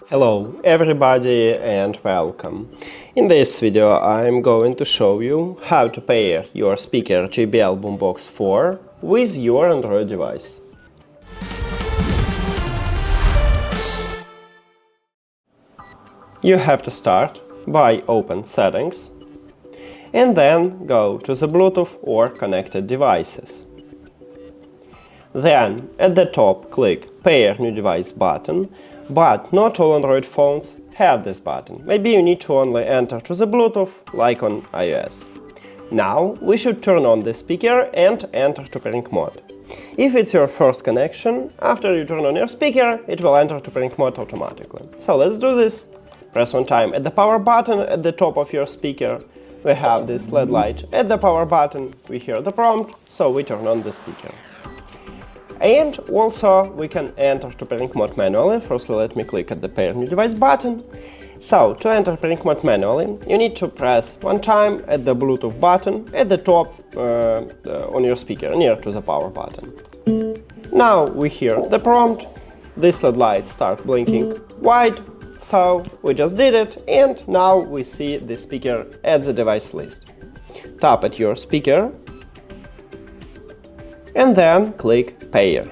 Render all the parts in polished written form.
Hello everybody and welcome. In this video I'm going to show you how to pair your speaker JBL Boombox 4 with your Android device. You have to start by open Settings and then go to the Bluetooth or connected devices. Then at the top click Pair New Device button, but not all Android phones have this button. Maybe you need to only enter to the Bluetooth like on iOS. Now we should turn on the speaker and enter to pairing mode. If it's your first connection, after you turn on your speaker, it will enter to pairing mode automatically. So let's do this. Press one time at the power button at the top of your speaker. We have this LED light at the power button, we hear the prompt, so we turn on the speaker. And also we can enter to pairing mode manually. Firstly, let me click at the Pair New Device button. So, to enter pairing mode manually, you need to press one time at the Bluetooth button at the top on your speaker, near to the power button. Now we hear the prompt, this LED light starts blinking white, so we just did it, and now we see the speaker at the device list. Tap at your speaker and then click Pair.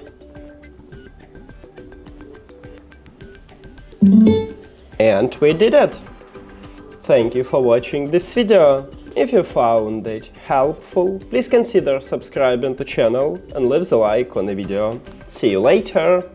And we did it! Thank you for watching this video. If you found it helpful, please consider subscribing to the channel and leave the like on the video. See you later!